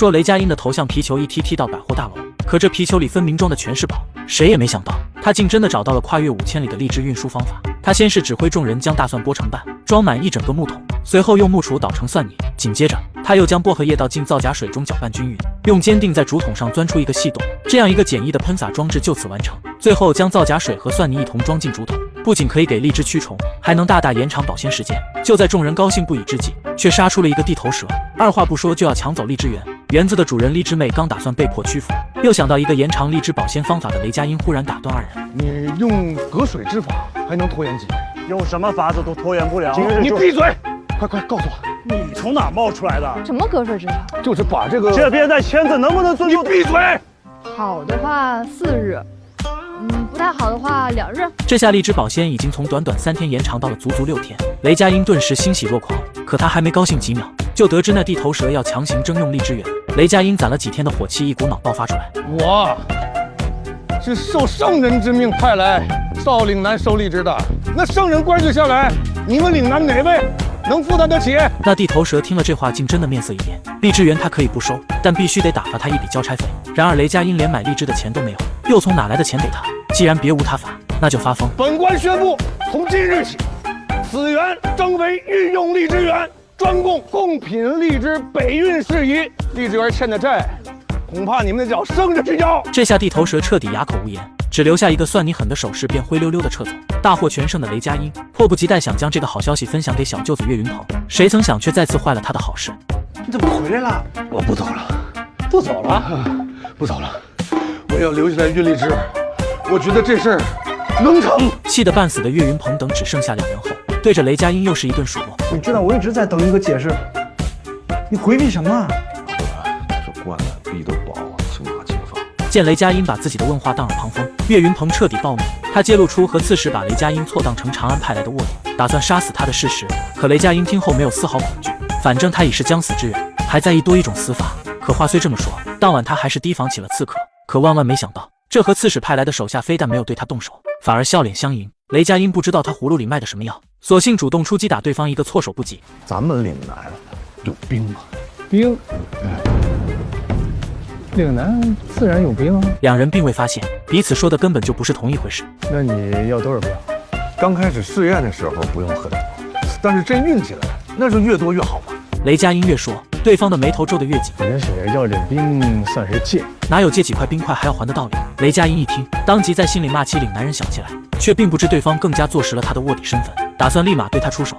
说雷佳音的头像皮球一踢到百货大楼，可这皮球里分明装的全是宝。谁也没想到，他竟真的找到了跨越5000里的荔枝运输方法。他先是指挥众人将大蒜剥成瓣，装满一整个木桶，随后用木杵捣成蒜泥。紧接着，他又将薄荷叶倒进造假水中搅拌均匀，用尖钉在竹筒上钻出一个细洞，这样一个简易的喷洒装置就此完成。最后将造假水和蒜泥一同装进竹筒，不仅可以给荔枝驱虫，还能大大延长保鲜时间。就在众人高兴不已之际，却杀出了一个地头蛇，二话不说就要抢走荔枝园。园子的主人荔枝妹刚打算被迫屈服，又想到一个延长荔枝保鲜方法的雷佳音忽然打断二人：“你用隔水之法还能拖延几年？用什么法子都拖延不了。你闭嘴！快告诉我，你从哪冒出来的？什么隔水之法？就是把这个……这边在签字能不能遵守？你闭嘴！好的话4日，不太好的话2日。这下荔枝保鲜已经从短短3天延长到了足足6天。雷佳音顿时欣喜若狂，可他还没高兴几秒，就得知那地头蛇要强行征用荔枝园。雷佳音攒了几天的火气一股脑爆发出来。我是受圣人之命派来少岭南收荔枝的，那圣人官职下来，你们岭南哪位能负担得起？那地头蛇听了这话，竟真的面色一变。荔枝园他可以不收，但必须得打发他一笔交差费。然而雷佳音连买荔枝的钱都没有，又从哪来的钱给他？既然别无他法，那就发疯。本官宣布，从今日起，此园征为运用荔枝园，专供贡品荔枝北运事宜。荔枝园欠的债，恐怕你们得找圣人去交。这下地头蛇彻底哑口无言，只留下一个算你狠的手势，便灰溜溜的撤走。大获全胜的雷佳音迫不及待想将这个好消息分享给小舅子岳云鹏，谁曾想却再次坏了他的好事。你怎么回来了？我不走了，不走了？不走了，我要留下来运荔枝。我觉得这事儿能成。气得半死的岳云鹏等只剩下2人后，对着雷佳音又是一顿数落。你知道我一直在等一个解释，你回避什么？这惯了逼得饱，请拿轻放。见雷佳音把自己的问话当耳旁风，岳云鹏彻底暴怒。他揭露出和刺史把雷佳音错当成长安派来的卧底，打算杀死他的事实。可雷佳音听后没有丝毫恐惧，反正他已是将死之人，还在意多一种死法。可话虽这么说，当晚他还是提防起了刺客。可万万没想到，这和刺史派来的手下非但没有对他动手，反而笑脸相迎。雷佳音不知道他葫芦里卖的什么药，索性主动出击，打对方一个措手不及。咱们岭南有兵吗？兵？岭南自然有兵啊。两人并未发现彼此说的根本就不是同一回事。那你要多少兵？刚开始试验的时候不用很多，但是真运起来，那是越多越好嘛。雷佳音越说，对方的眉头皱得越紧。也许要忍兵算是借，哪有借几块冰块还要还的道理？雷佳音一听，当即在心里骂起岭南人小气来，却并不知对方更加坐实了他的卧底身份，打算立马对他出手。